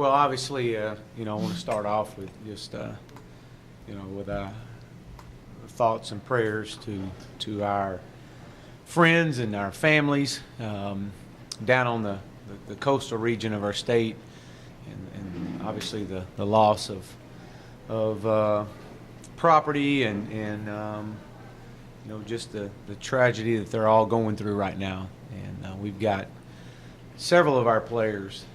Well, obviously, I want to start off with just, with thoughts and prayers to our friends and our families down on the coastal region of our state, and obviously the loss of property and just the tragedy that they're all going through right now. And we've got several of our players.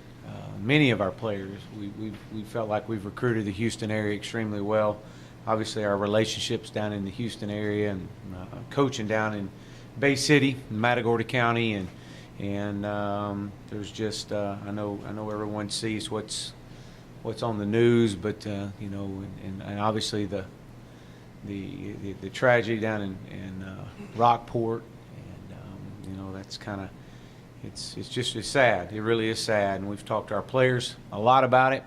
Many of our players, we felt like we've recruited the Houston area extremely well. Obviously, our relationships down in the Houston area and coaching down in Bay City, Matagorda County, and there's just I know everyone sees what's on the news, but and obviously the tragedy down in Rockport, and that's kind of. It's sad. It really is sad, and we've talked to our players a lot about it,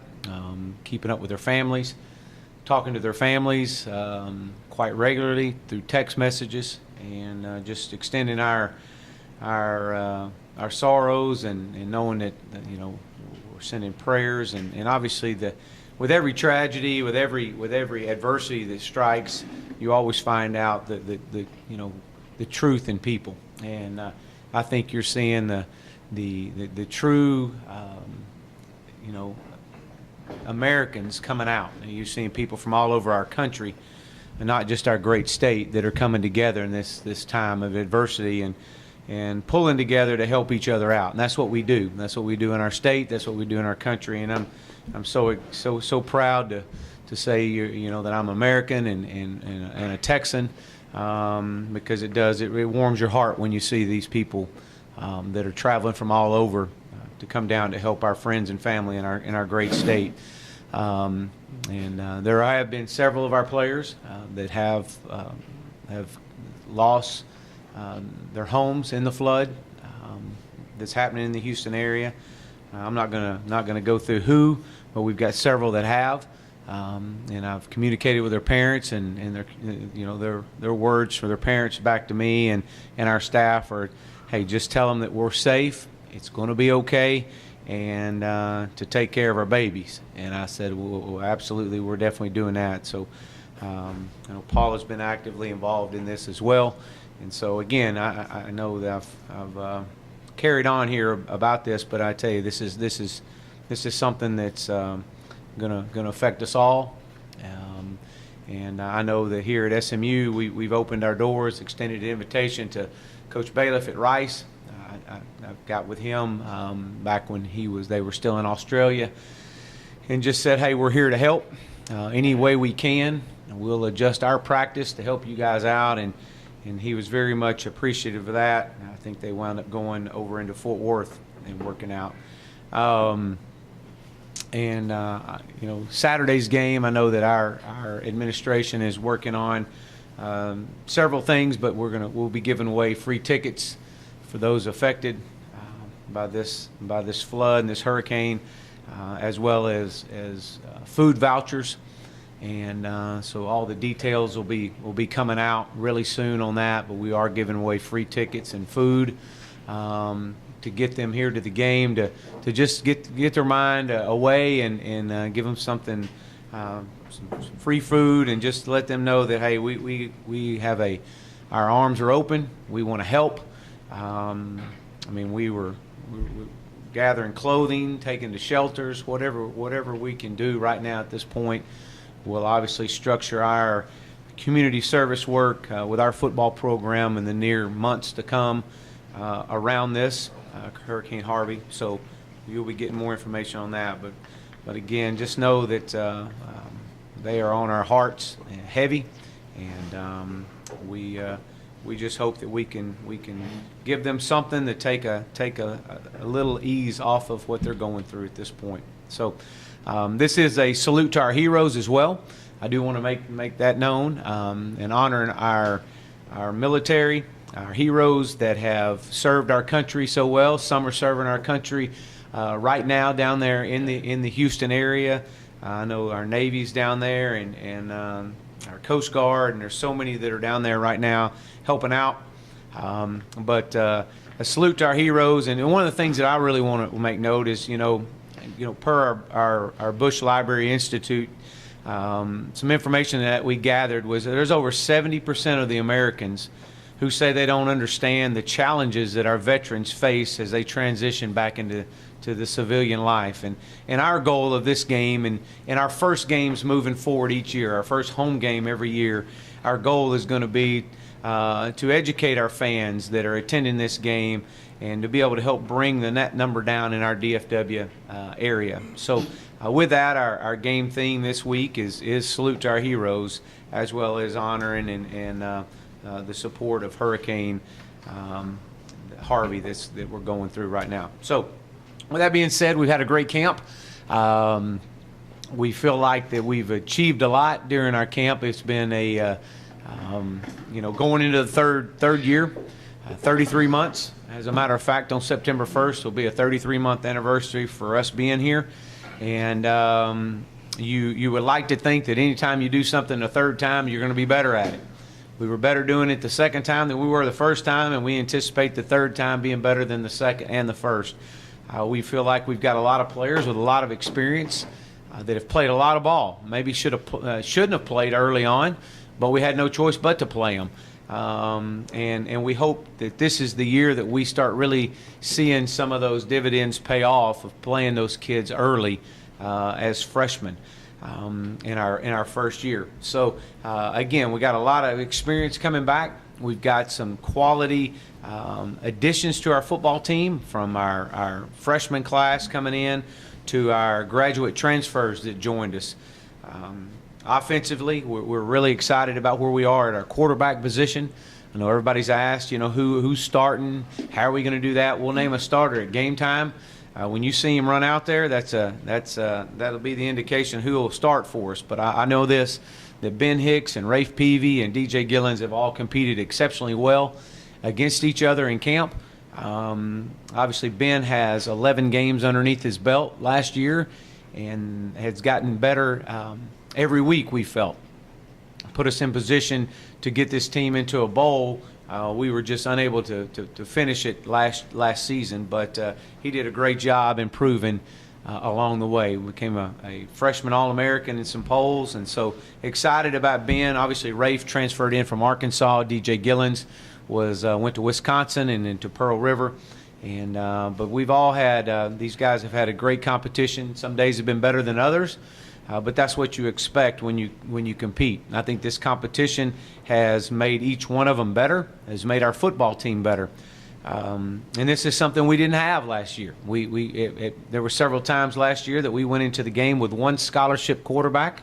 keeping up with their families, talking to their families quite regularly through text messages, and just extending our sorrows and knowing that we're sending prayers, and obviously with every tragedy, with every adversity that strikes, you always find out the truth in people, and I think you're seeing the true Americans coming out. And you're seeing people from all over our country, and not just our great state, that are coming together in this time of adversity and pulling together to help each other out. And that's what we do. That's what we do in our state. That's what we do in our country. And I'm so proud to say that I'm American and a Texan. Because it warms your heart when you see these people that are traveling from all over to come down to help our friends and family in our great state. There have been several of our players that have lost their homes in the flood that's happening in the Houston area. I'm not gonna go through who, but we've got several that have. And I've communicated with their parents, and their words for their parents back to me and our staff are, hey, just tell them that we're safe, it's going to be okay, and to take care of our babies. And I said, well, absolutely, we're definitely doing that. So Paul has been actively involved in this as well. And so again, I know that I've carried on here about this, but I tell you, this is something that's gonna affect us all, and I know that here at SMU we've opened our doors, extended an invitation to Coach Bailiff at Rice. I got with him back when they were still in Australia, and just said, hey, we're here to help any way we can, and we'll adjust our practice to help you guys out, and he was very much appreciative of that. I think they wound up going over into Fort Worth and working out. Saturday's game, I know that our administration is working on several things, but we'll be giving away free tickets for those affected by this flood and this hurricane, as well as food vouchers, and so all the details will be coming out really soon on that. But we are giving away free tickets and food. To get them here to the game, to just get their mind away and give them something, some free food, and just let them know that, hey, we have our arms are open. We want to help. We were gathering clothing, taking to shelters, whatever we can do right now at this point. We'll obviously structure our community service work with our football program in the near months to come around this. Hurricane Harvey, so you'll be getting more information on that. But again, just know that they are on our hearts, heavy, and we just hope that we can give them something to take a little ease off of what they're going through at this point. So this is a salute to our heroes as well. I do want to make that known, and honoring our military, our heroes that have served our country so well. Some are serving our country right now down there in the Houston area. I know our Navy's down there, and our Coast Guard, and there's so many that are down there right now helping out. But a salute to our heroes. And one of the things that I really want to make note is, per our Bush Library Institute, some information that we gathered was that there's over 70% of the Americans who say they don't understand the challenges that our veterans face as they transition back into the civilian life. And our goal of this game and our first games moving forward each year, our first home game every year, our goal is going to be to educate our fans that are attending this game and to be able to help bring the net number down in our DFW area. So with that, our game theme this week is Salute to Our Heroes, as well as honoring and the support of Hurricane Harvey that we're going through right now. So with that being said, we've had a great camp. We feel like that we've achieved a lot during our camp. It's been going into the third year, 33 months. As a matter of fact, on September 1st will be a 33-month anniversary for us being here. And you would like to think that anytime you do something a third time, you're going to be better at it. We were better doing it the second time than we were the first time, and we anticipate the third time being better than the second and the first. We feel like we've got a lot of players with a lot of experience that have played a lot of ball. Maybe shouldn't have played early on, but we had no choice but to play them. And we hope that this is the year that we start really seeing some of those dividends pay off of playing those kids early as freshmen in our first year. So again, we got a lot of experience coming back. We've got some quality additions to our football team, from our freshman class coming in to our graduate transfers that joined us. Offensively, we're really excited about where we are at our quarterback position. I know everybody's asked, who's starting, how are we going to do that? We'll name a starter at game time. When you see him run out there, that'll be the indication who will start for us. But I know this, that Ben Hicks and Rafe Peavy and DJ Gillens have all competed exceptionally well against each other in camp. Obviously, Ben has 11 games underneath his belt last year and has gotten better every week, we felt. Put us in position to get this team into a bowl. We were just unable to finish it last season, but he did a great job improving along the way. We became a freshman All-American in some polls, and so excited about Ben. Obviously, Rafe transferred in from Arkansas. DJ Gillens went to Wisconsin and into Pearl River. And but we've all had these guys have had a great competition. Some days have been better than others, but that's what you expect when you compete. And I think this competition has made each one of them better, has made our football team better. And this is something we didn't have last year. There were several times last year that we went into the game with one scholarship quarterback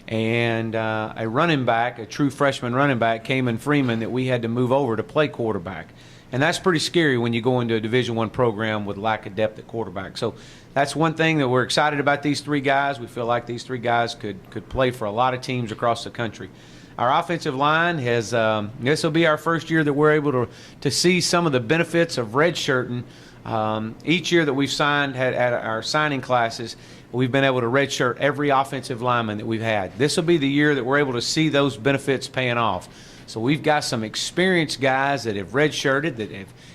and a running back, a true freshman running back, Kamen Freeman, that we had to move over to play quarterback. And that's pretty scary when you go into a Division I program with lack of depth at quarterback. So that's one thing that we're excited about these three guys. We feel like these three guys could play for a lot of teams across the country. Our offensive line has this will be our first year that we're able to see some of the benefits of redshirting. Each year that we've signed at our signing classes, we've been able to redshirt every offensive lineman that we've had. This will be the year that we're able to see those benefits paying off. So we've got some experienced guys that have redshirted, that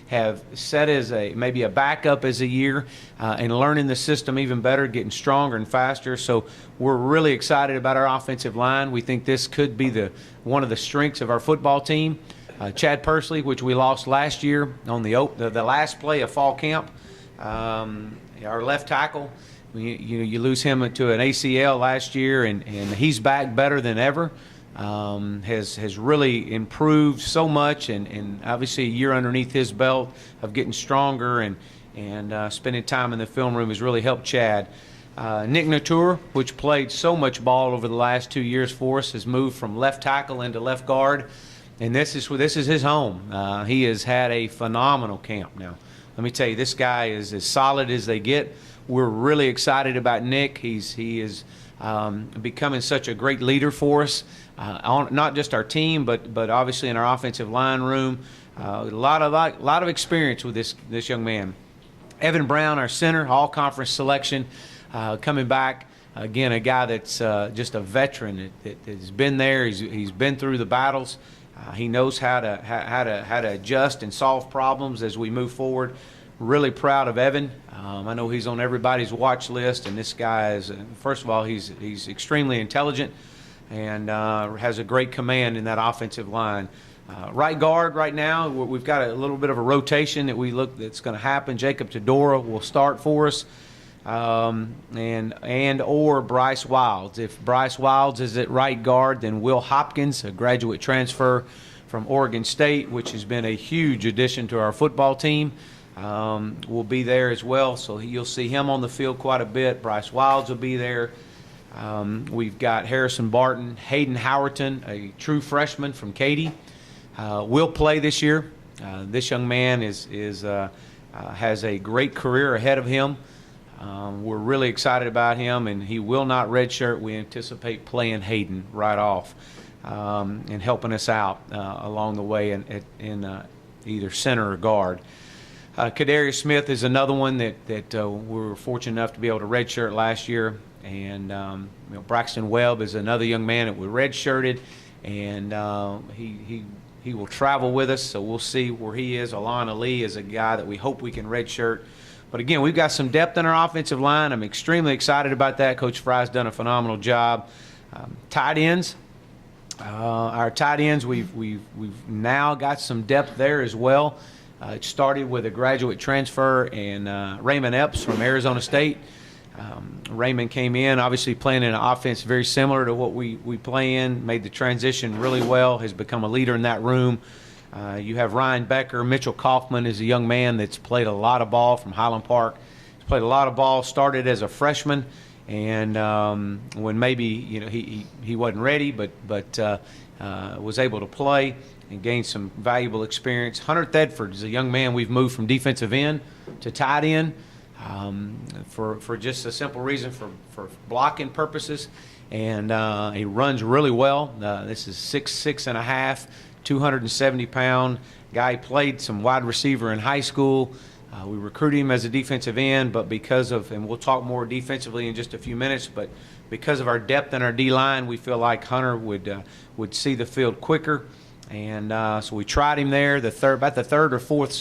have set as maybe a backup as a year, and learning the system even better, getting stronger and faster. So we're really excited about our offensive line. We think this could be one of the strengths of our football team. Chad Pursley, which we lost last year on the last play of fall camp, our left tackle. You lose him to an ACL last year, and he's back better than ever. Has really improved so much, and obviously a year underneath his belt of getting stronger and spending time in the film room has really helped Chad. Nick Natur, which played so much ball over the last 2 years for us, has moved from left tackle into left guard, and this is his home. He has had a phenomenal camp. Now, let me tell you, this guy is as solid as they get. We're really excited about Nick. He is becoming such a great leader for us. Not just our team, but obviously in our offensive line room. A lot of experience with this young man. Evan Brown, our center, all-conference selection, coming back. Again, a guy that's just a veteran that has been there. He's been through the battles. He knows how to adjust and solve problems as we move forward. really proud of Evan. I know he's on everybody's watch list, and this guy is, first of all, he's extremely intelligent and has a great command in that offensive line. Right guard right now, we've got a little bit of a rotation that's going to happen. Jacob Tedora will start for us, and or Bryce Wilds. If Bryce Wilds is at right guard, then Will Hopkins, a graduate transfer from Oregon State, which has been a huge addition to our football team, will be there as well. So you'll see him on the field quite a bit. Bryce Wilds will be there. We've got Harrison Barton, Hayden Howerton, a true freshman from Katy, will play this year. This young man has a great career ahead of him. We're really excited about him, and he will not redshirt. We anticipate playing Hayden right off and helping us out along the way in either center or guard. Kadarius Smith is another one that we were fortunate enough to be able to redshirt last year. And Braxton Webb is another young man that we redshirted, and he will travel with us, so we'll see where he is. Alana Lee is a guy that we hope we can redshirt. But again, we've got some depth in our offensive line. I'm extremely excited about that. Coach Fry's done a phenomenal job. Tight ends, our tight ends, we've now got some depth there as well. It started with a graduate transfer and Raymond Epps from Arizona State. Raymond came in, obviously playing in an offense very similar to what we play in, made the transition really well, has become a leader in that room. You have Ryan Becker. Mitchell Kaufman is a young man that's played a lot of ball from Highland Park. He's played a lot of ball, started as a freshman, and when maybe he wasn't ready, but was able to play and gain some valuable experience. Hunter Thedford is a young man we've moved from defensive end to tight end. For just a simple reason, for blocking purposes, and he runs really well. This is 6'6.5", 270-pound guy. Played some wide receiver in high school. We recruited him as a defensive end, but because of, and we'll talk more defensively in just a few minutes, but because of our depth in our D-line, we feel like Hunter would see the field quicker. And so we tried him there about the third or fourth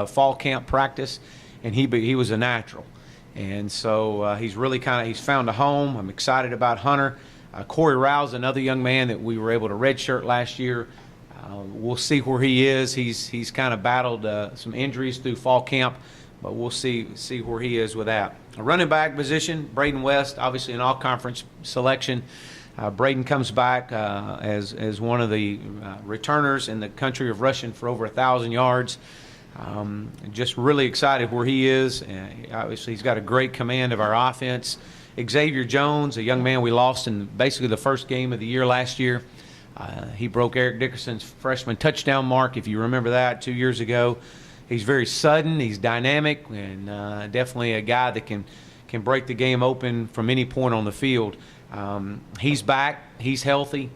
fall camp practice, and he was a natural. And so he's really he's found a home. I'm excited about Hunter. Corey Rouse, another young man that we were able to redshirt last year. We'll see where he is. He's kind of battled some injuries through fall camp, but we'll see where he is with that. A running back position, Braden West, obviously an all-conference selection. Braden comes back as one of the returners in the country of rushing for over 1,000 yards. Just really excited where he is. Obviously, he's got a great command of our offense. Xavier Jones, a young man we lost in basically the first game of the year last year. He broke Eric Dickerson's freshman touchdown mark, if you remember that, 2 years ago. He's very sudden, he's dynamic, and definitely a guy that can break the game open from any point on the field. He's back, he's healthy.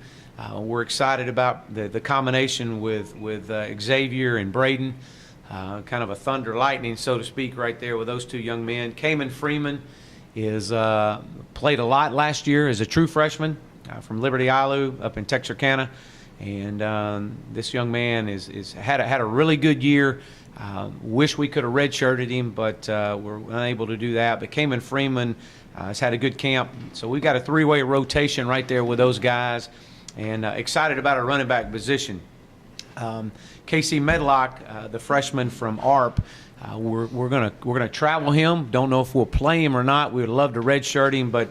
We're excited about the combination with Xavier and Braden. Kind of a thunder lightning, so to speak, right there with those two young men. Kamen Freeman is played a lot last year as a true freshman from Liberty Ilu up in Texarkana, and this young man had a really good year. Wish we could have redshirted him, but we're unable to do that. But Kamen Freeman has had a good camp, so we've got a three-way rotation right there with those guys, and excited about our running back position. Casey Medlock, the freshman from ARP, we're gonna travel him. Don't know if we'll play him or not. We would love to redshirt him, but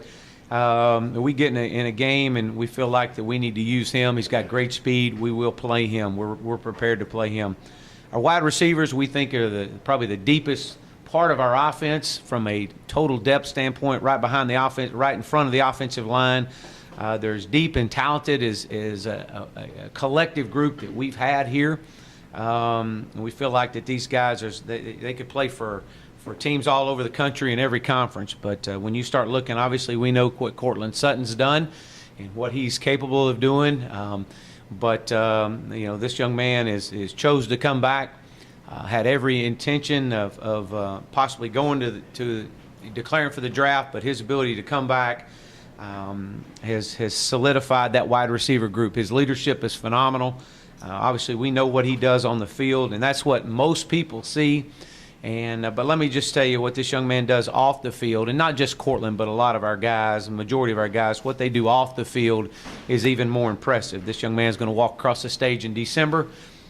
we get in a game and we feel like that we need to use him. He's got great speed. We will play him. We're prepared to play him. Our wide receivers, we think, are probably the deepest part of our offense from a total depth standpoint. Right behind the offense, right in front of the offensive line. There's deep and talented is a collective group that we've had here. And we feel like that these guys they could play for teams all over the country in every conference. But when you start looking, obviously we know what Cortland Sutton's done and what he's capable of doing. This young man is chose to come back. Had every intention of possibly going to declaring for the draft, but his ability to come back has solidified that wide receiver group. His leadership is phenomenal. Obviously, we know what he does on the field, and that's what most people see. But let me just tell you what this young man does off the field, and not just Cortland, but a lot of our guys, the majority of our guys, what they do off the field is even more impressive. This young man is going to walk across the stage in December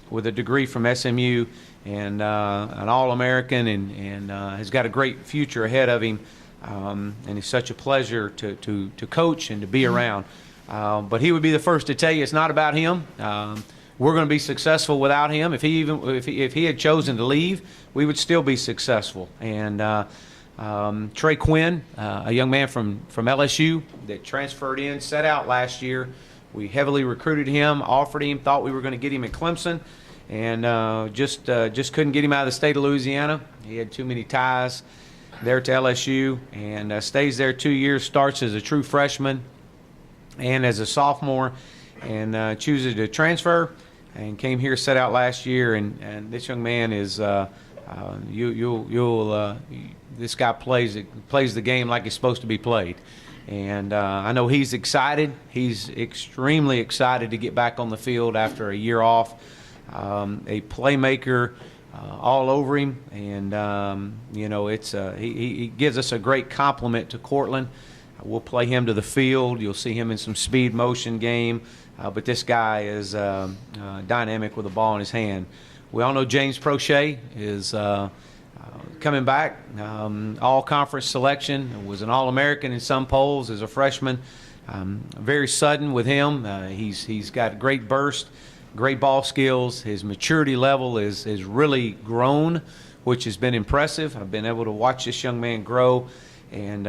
with a degree from SMU and an All-American, and has got a great future ahead of him. And it's such a pleasure to coach and to be around. But he would be the first to tell you it's not about him. We're going to be successful without him. If he had chosen to leave, we would still be successful. And Trey Quinn, a young man from LSU that transferred in, set out last year. We heavily recruited him, offered him, thought we were going to get him at Clemson, and just couldn't get him out of the state of Louisiana. He had too many ties there to LSU, and stays there 2 years, starts as a true freshman and as a sophomore, and chooses to transfer and came here, set out last year, and this young man is this guy plays the game like it's supposed to be played. And I know he's excited. He's extremely excited to get back on the field after a year off. A playmaker all over him, and he gives us a great compliment to Cortland. We'll play him to the field. You'll see him in some speed motion game, but this guy is dynamic with the ball in his hand. We all know James Prochet is coming back, all-conference selection, was an All-American in some polls as a freshman. Very sudden with him. He's got great burst, great ball skills. His maturity level is really grown, which has been impressive. I've been able to watch this young man grow, and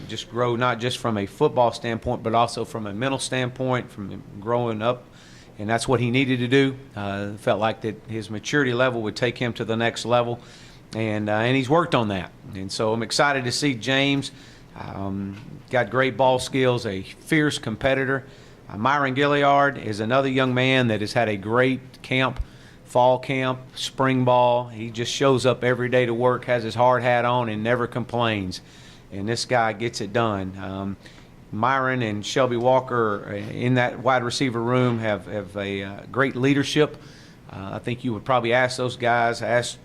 just grow not just from a football standpoint, but also from a mental standpoint, from growing up. And that's what he needed to do. Felt like that his maturity level would take him to the next level, and he's worked on that. And so I'm excited to see James. Got great ball skills, a fierce competitor. Myron Gilliard is another young man that has had a great camp, fall camp, spring ball. He just shows up every day to work, has his hard hat on, and never complains. And this guy gets it done. Myron and Shelby Walker in that wide receiver room have a great leadership. I think you would probably ask those guys, ask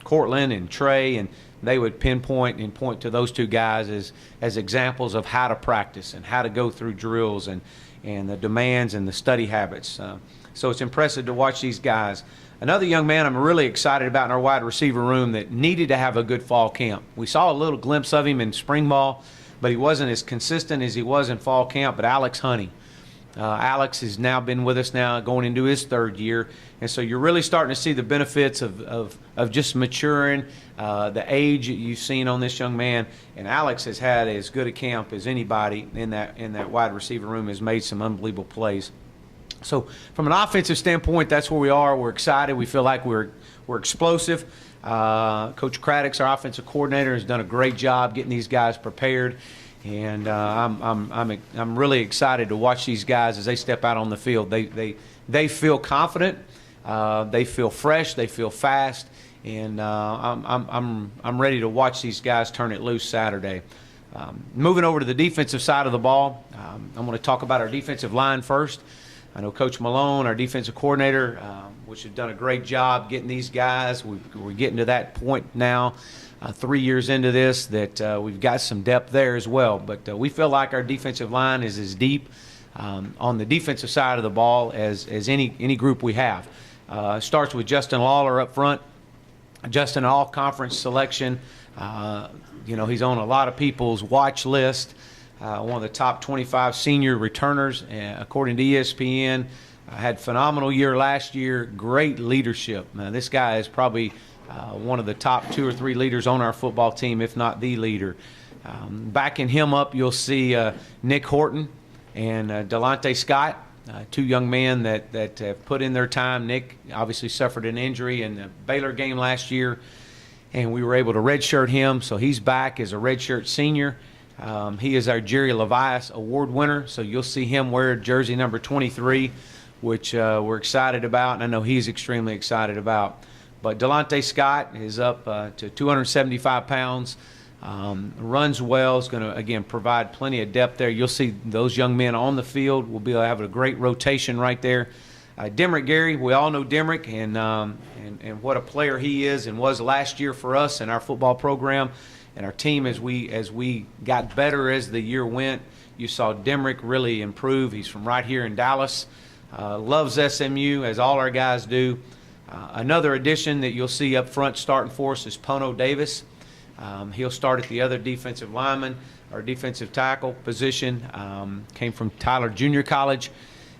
Cortland and Trey, and they would pinpoint and point to those two guys as examples of how to practice and how to go through drills and the demands and the study habits. So it's impressive to watch these guys. Another young man I'm really excited about in our wide receiver room that needed to have a good fall camp. We saw a little glimpse of him in spring ball, but he wasn't as consistent as he was in fall camp, but Alex Honey. Alex has now been with us now going into his third year, and so you're really starting to see the benefits of just maturing, the age that you've seen on this young man. And Alex has had as good a camp as anybody in that wide receiver room, has made some unbelievable plays. So from an offensive standpoint, that's where we are. We're excited. We feel like we're explosive. Coach Craddock's our offensive coordinator, has done a great job getting these guys prepared. And I'm really excited to watch these guys as they step out on the field. They feel confident, they feel fresh, they feel fast, and I'm ready to watch these guys turn it loose Saturday. Moving over to the defensive side of the ball, I'm going to talk about our defensive line first. I know Coach Malone, our defensive coordinator, which has done a great job getting these guys. We're getting to that point now. 3 years into this, that we've got some depth there as well. But we feel like our defensive line is as deep on the defensive side of the ball as any group we have. Starts with Justin Lawler up front. Justin, all-conference selection. He's on a lot of people's watch list. One of the top 25 senior returners, according to ESPN. Had phenomenal year last year. Great leadership. This guy is probably one of the top 2 or 3 leaders on our football team, if not the leader. Backing him up, you'll see Nick Horton and Delonte Scott, 2 young men that have put in their time. Nick obviously suffered an injury in the Baylor game last year, and we were able to redshirt him, so he's back as a redshirt senior. He is our Jerry Levias Award winner, so you'll see him wear jersey number 23, which we're excited about, and I know he's extremely excited about. But Delonte Scott is up to 275 pounds, runs well, is going to, again, provide plenty of depth there. You'll see those young men on the field. We'll be able to have a great rotation right there. Demrick Gary, we all know Demrick, and and what a player he is and was last year for us and our football program and our team as we got better as the year went. You saw Demrick really improve. He's from right here in Dallas. Loves SMU, as all our guys do. Another addition that you'll see up front starting for us is Pono Davis. He'll start at the other defensive lineman or defensive tackle position. Came from Tyler Junior College,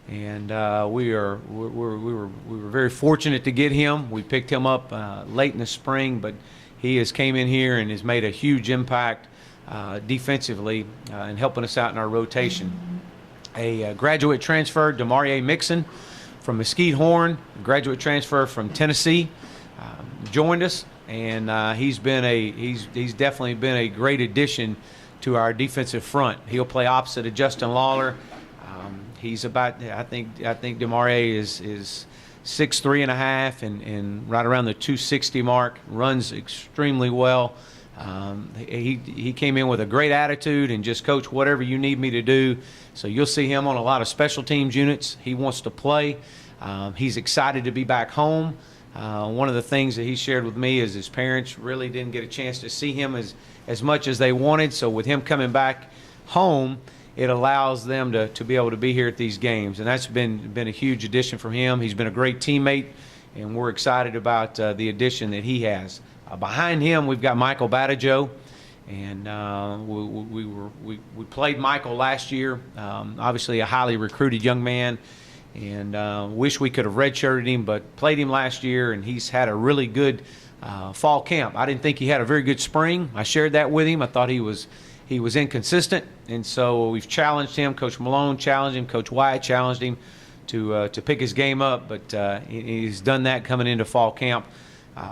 and we were very fortunate to get him. We picked him up late in the spring, but he has came in here and has made a huge impact defensively and helping us out in our rotation. A graduate transfer, Demarie Mixon from Mesquite Horn, graduate transfer from Tennessee, joined us, and he's definitely been a great addition to our defensive front. He'll play opposite of Justin Lawler. He's about, I think Demarie is 6'3.5" and right around the 260 mark. Runs extremely well. He came in with a great attitude and just, coach, whatever you need me to do. So you'll see him on a lot of special teams units. He wants to play. He's excited to be back home. One of the things that he shared with me is his parents really didn't get a chance to see him as much as they wanted. So with him coming back home, it allows them to be able to be here at these games. And that's been a huge addition for him. He's been a great teammate, and we're excited about the addition that he has. Behind him, we've got Michael Badajo, and we played Michael last year. Obviously a highly recruited young man, and wish we could have redshirted him, but played him last year, and he's had a really good fall camp. I didn't think he had a very good spring. I shared that with him. I thought he was inconsistent, and so we've challenged him. Coach Malone challenged him. Coach Wyatt challenged him to pick his game up, but he's done that coming into fall camp.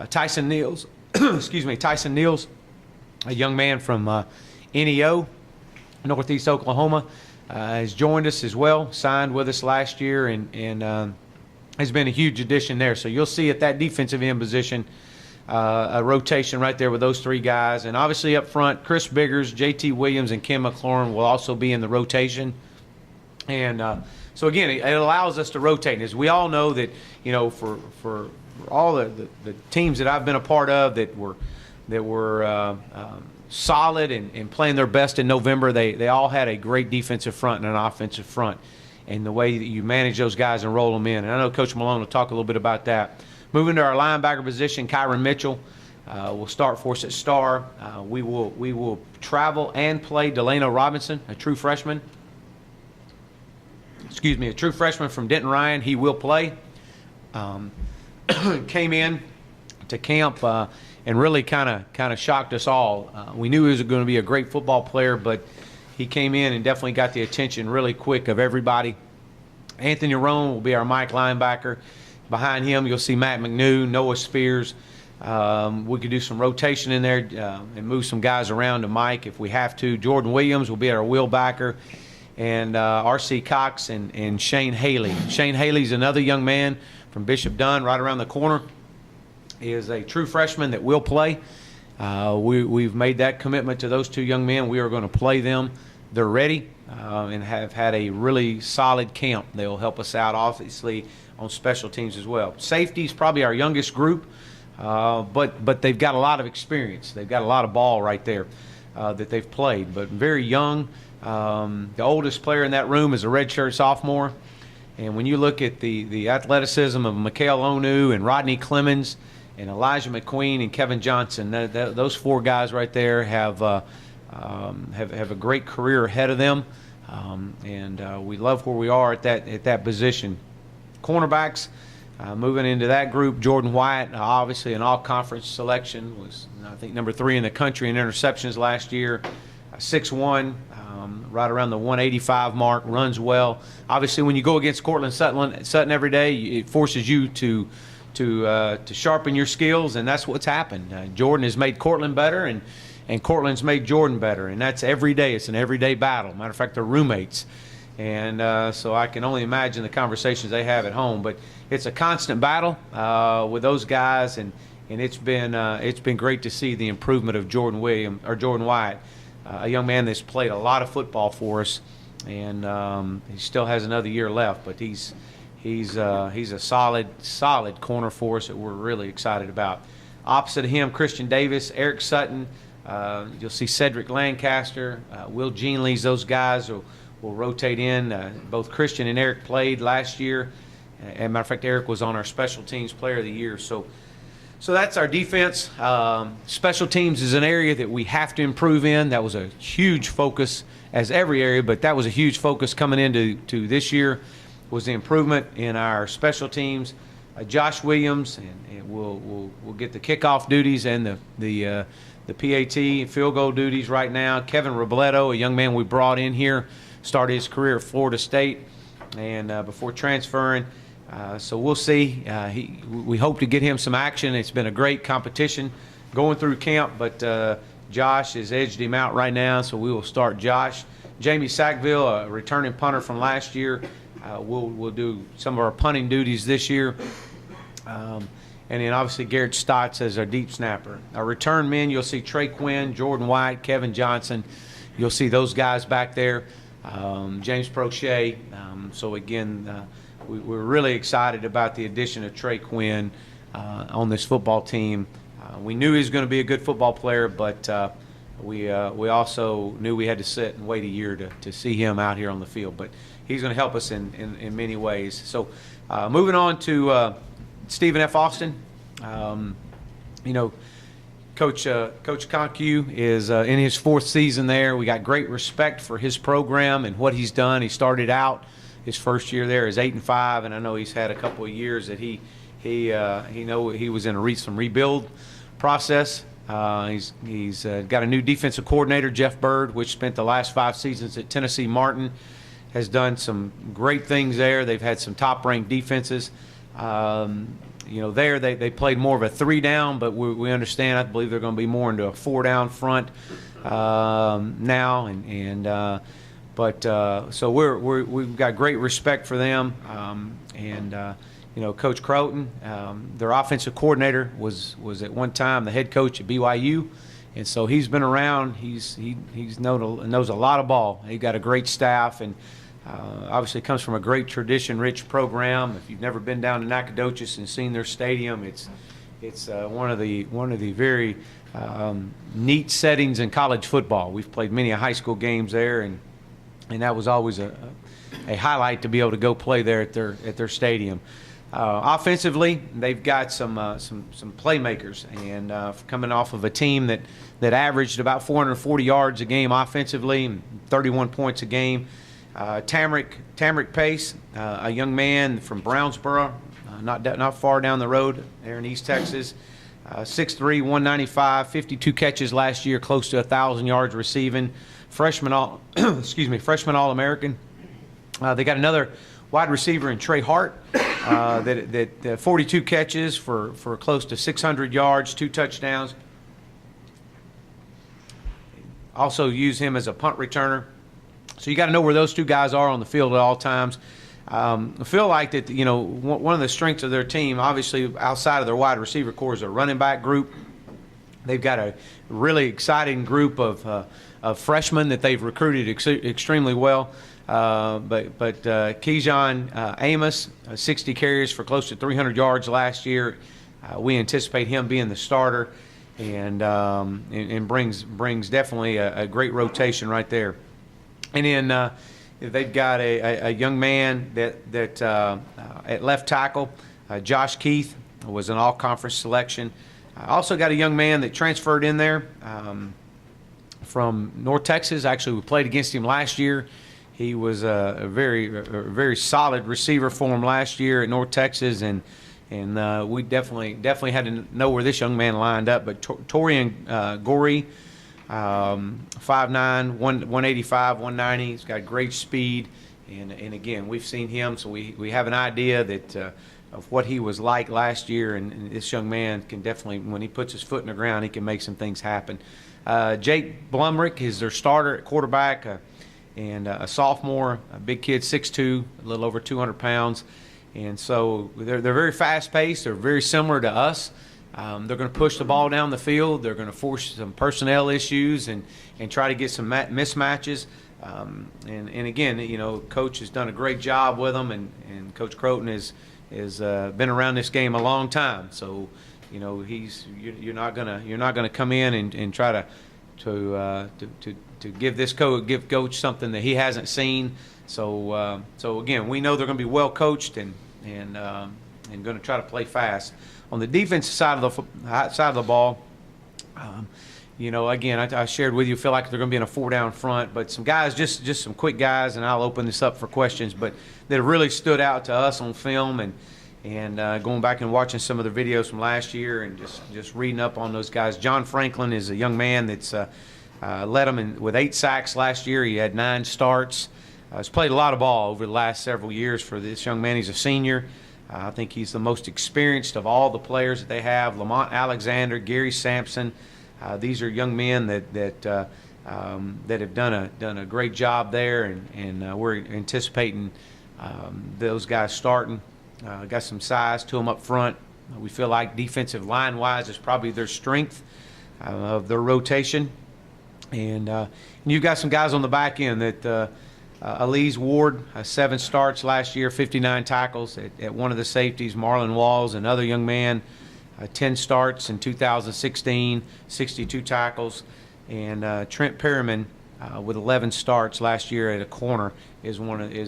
Tyson Niels, Tyson Niels, a young man from NEO, Northeast Oklahoma, has joined us as well, signed with us last year, and has been a huge addition there. So you'll see at that defensive end position a rotation right there with those three guys. And obviously up front, Chris Biggers, JT Williams, and Ken McLaurin will also be in the rotation. And so again, it allows us to rotate. As we all know that, for all the teams that I've been a part of that were solid and playing their best in November, they all had a great defensive front and an offensive front, and the way that you manage those guys and roll them in. And I know Coach Malone will talk a little bit about that. Moving to our linebacker position, Kyron Mitchell will start for us at star. We will travel and play Delano Robinson, a true freshman. A true freshman from Denton Ryan. He will play. Came in to camp and really kind of shocked us all. We knew he was going to be a great football player, but he came in and definitely got the attention really quick of everybody. Anthony Roan will be our Mike linebacker. Behind him, you'll see Matt McNew, Noah Spears. We could do some rotation in there and move some guys around to Mike if we have to. Jordan Williams will be our wheel backer. And R.C. Cox and Shane Haley. Shane Haley's another young man from Bishop Dunn right around the corner. He is a true freshman that will play. We've made that commitment to those two young men. We are going to play them. They're ready and have had a really solid camp. They'll help us out, obviously, on special teams as well. Safety is probably our youngest group, but they've got a lot of experience. They've got a lot of ball right there that they've played, but very young. The oldest player in that room is a redshirt sophomore. And when you look at the athleticism of Mikhail Onu and Rodney Clemens and Elijah McQueen and Kevin Johnson, those four guys right there have a great career ahead of them. And we love where we are at that position. Cornerbacks, moving into that group, Jordan Wyatt, obviously an all-conference selection, was I think number 3 in the country in interceptions last year. 6'1", right around the 185 mark, runs well. Obviously, when you go against Cortland Sutton every day, it forces you to sharpen your skills, and that's what's happened. Jordan has made Cortland better, and Cortland's made Jordan better, and that's every day. It's an everyday battle. Matter of fact, they're roommates. And so I can only imagine the conversations they have at home. But it's a constant battle with those guys, and it's been great to see the improvement of Jordan Wyatt, a young man that's played a lot of football for us, and he still has another year left. But he's he's a solid corner for us that we're really excited about. Opposite of him, Christian Davis, Eric Sutton. You'll see Cedric Lancaster, Will Jeanleys. Those guys will rotate in. Both Christian and Eric played last year. As a matter of fact, Eric was on our special teams player of the year. So that's our defense. Special teams is an area that we have to improve in. That was a huge focus, as every area, but that was a huge focus coming into this year, was the improvement in our special teams. Josh Williams, and we'll get the kickoff duties and the PAT field goal duties right now. Kevin Robledo, a young man we brought in here, started his career at Florida State, and before transferring. So we'll see. We hope to get him some action. It's been a great competition going through camp, but Josh has edged him out right now, so we will start Josh. Jamie Sackville, a returning punter from last year, we'll do some of our punting duties this year. And then obviously Garrett Stotts as our deep snapper. Our return men, you'll see Trey Quinn, Jordan White, Kevin Johnson. You'll see those guys back there. James Prochet. So again, we're really excited about the addition of Trey Quinn on this football team. We knew he was going to be a good football player, but we also knew we had to sit and wait a year to see him out here on the field. But he's going to help us in many ways. So moving on to Stephen F. Austin. Coach Conque is in his fourth season there. We got great respect for his program and what he's done. He started out his first year there as 8-5, and I know he's had a couple of years that he was in some rebuild process. He's got a new defensive coordinator, Jeff Bird, which spent the last 5 seasons at Tennessee Martin, has done some great things there. They've had some top-ranked defenses. There they played more of a 3-down, but we understand. I believe they're going to be more into a 4-down front now, so we've got great respect for them. Coach Croton, their offensive coordinator, was at one time the head coach at BYU, and so he's been around. He knows a lot of ball. He got a great staff, and obviously comes from a great tradition-rich program. If you've never been down to Nacogdoches and seen their stadium, it's one of the very neat settings in college football. We've played many high school games there, and that was always a highlight to be able to go play there at their stadium. Offensively, they've got some playmakers, and coming off of a team that averaged about 440 yards a game offensively and 31 points a game. Tamrick Pace, a young man from Brownsboro, not far down the road there in East Texas. 6'3", 195, 52 catches last year, close to 1,000 yards receiving. Freshman All-American. They got another wide receiver in Trey Hart, that 42 catches for close to 600 yards, 2 touchdowns. Also use him as a punt returner. So you got to know where those 2 guys are on the field at all times. I feel like that, one of the strengths of their team, obviously outside of their wide receiver core, is a running back group. They've got a really exciting group of freshmen that they've recruited extremely well. But Keyshawn Amos, 60 carries for close to 300 yards last year. We anticipate him being the starter, and brings definitely a great rotation right there. And then they've got a young man that at left tackle, Josh Keith, was an all-conference selection. Also got a young man that transferred in there from North Texas. Actually, we played against him last year. He was a very solid receiver for him last year at North Texas, and we definitely had to know where this young man lined up. But Torian Gorey, 5'9", 185, 190. He's got great speed, and again, we've seen him, so we have an idea that of what he was like last year, and this young man can definitely, when he puts his foot in the ground, he can make some things happen. Jake Blumrick is their starter at quarterback, and a sophomore, a big kid, 6'2", a little over 200 pounds, and so they're very fast-paced. They're very similar to us. They're going to push the ball down the field. They're going to force some personnel issues and try to get some mismatches. And again, you know, Coach has done a great job with them, and Coach Croton is been around this game a long time. So, you know, you're not gonna come in and try to give Coach something that he hasn't seen. So again, we know they're going to be well coached and going to try to play fast. On the defensive side of the ball, you know, again, I shared with you, feel like they're going to be in a 4-down front, but some guys, just some quick guys, and I'll open this up for questions, but that really stood out to us on film, and going back and watching some of the videos from last year, and just reading up on those guys. John Franklin is a young man that's led them with 8 sacks last year. He had 9 starts. He's played a lot of ball over the last several years for this young man. He's a senior. I think he's the most experienced of all the players that they have. Lamont Alexander, Gary Sampson. These are young men that have done a great job there, and we're anticipating those guys starting. Got some size to them up front. We feel like defensive line-wise is probably their strength of their rotation. And you've got some guys on the back end that Elise Ward, 7 starts last year, 59 tackles at one of the safeties. Marlon Walls, another young man, 10 starts in 2016, 62 tackles. And Trent Perriman with 11 starts last year at a corner is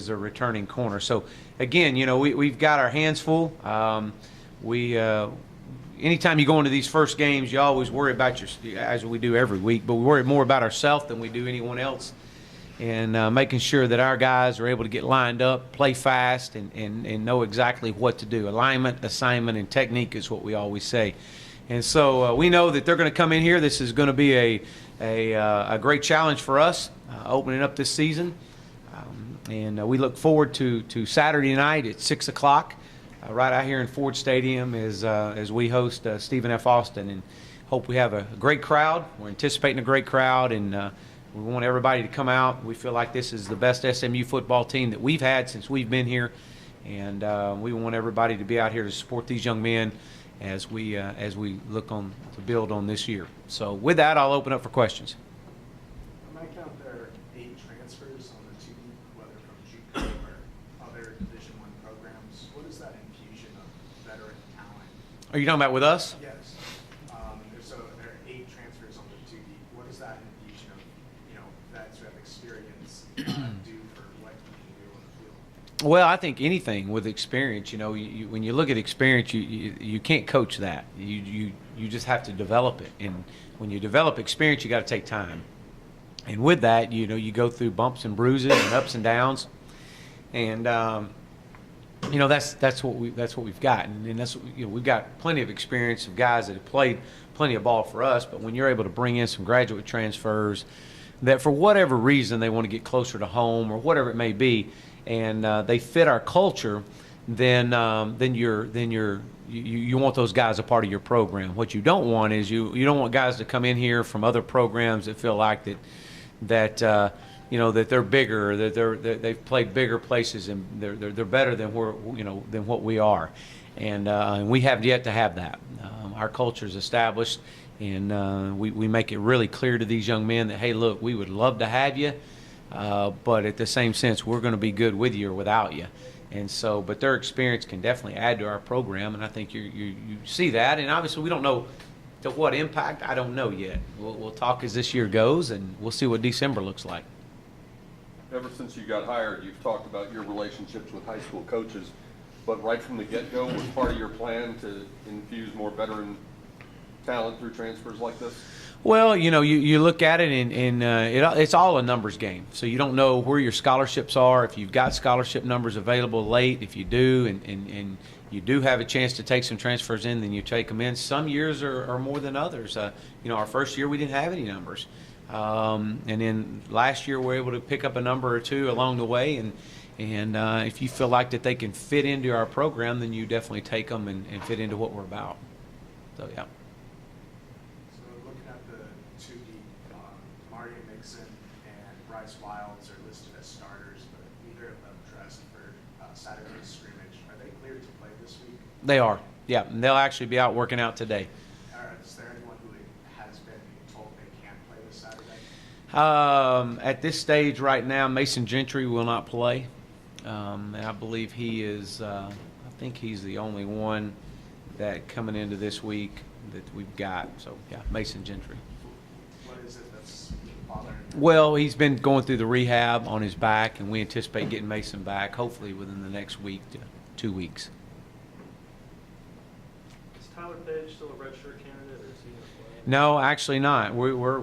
a returning corner. So again, you know, we've got our hands full. Anytime you go into these first games, you always worry about as we do every week, but we worry more about ourselves than we do anyone else. And making sure that our guys are able to get lined up, play fast, and know exactly what to do. Alignment, assignment, and technique is what we always say. And so we know that they're going to come in here. This is going to be a great challenge for us opening up this season. And we look forward to Saturday night at 6 o'clock right out here in Ford Stadium as we host Stephen F. Austin. And hope we have a great crowd. We're anticipating a great crowd, and we want everybody to come out. We feel like this is the best SMU football team that we've had since we've been here, and we want everybody to be out here to support these young men as we look on to build on this year. So with that, I'll open up for questions. I might count there are 8 transfers on the 2 whether from JUCO or other Division I programs. What is that infusion of veteran talent? Are you talking about with us? Yes. So there are 8 transfers on the 2 What is that infusion of, you know, vets who have experience do for what you can do on the field? Well, I think anything with experience, you know, when you look at experience, you can't coach that. You just have to develop it. And when you develop experience, you got to take time. And with that, you know, you go through bumps and bruises and ups and downs. And you know, that's what we've got. And that's, you know, we've got plenty of experience of guys that have played plenty of ball for us. But when you're able to bring in some graduate transfers that for whatever reason they want to get closer to home or whatever it may be, and they fit our culture, then you want those guys a part of your program. What you don't want is you don't want guys to come in here from other programs that feel like that you know, that they're bigger, that they've played bigger places and they're better than than what we are, and we have yet to have that. Our culture is established, and we make it really clear to these young men that, hey, look, we would love to have you, but at the same sense, we're going to be good with you or without you. And so, but their experience can definitely add to our program, and I think you see that. And obviously, we don't know to what impact. I don't know yet. We'll talk as this year goes, and we'll see what December looks like. Ever since you got hired, you've talked about your relationships with high school coaches, but right from the get-go, was part of your plan to infuse more veteran talent through transfers like this? Well, you know, you look at it, and it's all a numbers game. So you don't know where your scholarships are, if you've got scholarship numbers available late. If you do, and you do have a chance to take some transfers in, then you take them in. Some years are more than others. You know, our first year we didn't have any numbers. And then last year we were able to pick up a number or two along the way. And if you feel like that they can fit into our program, then you definitely take them and fit into what we're about. So, yeah. Mario Mixon and Bryce Wilds are listed as starters, but neither of them dressed for Saturday's scrimmage. Are they cleared to play this week? They are, yeah. And they'll actually be out working out today. Is there anyone who has been told they can't play this Saturday? At this stage right now, Mason Gentry will not play. And I believe he is, I think he's the only one that coming into this week that we've got. So, yeah, Mason Gentry. What is it that's bothering him? Well, he's been going through the rehab on his back, and we anticipate getting Mason back hopefully within the next week to 2 weeks. Is Tyler Page still a redshirt candidate, or is he going to play? No, actually not. We're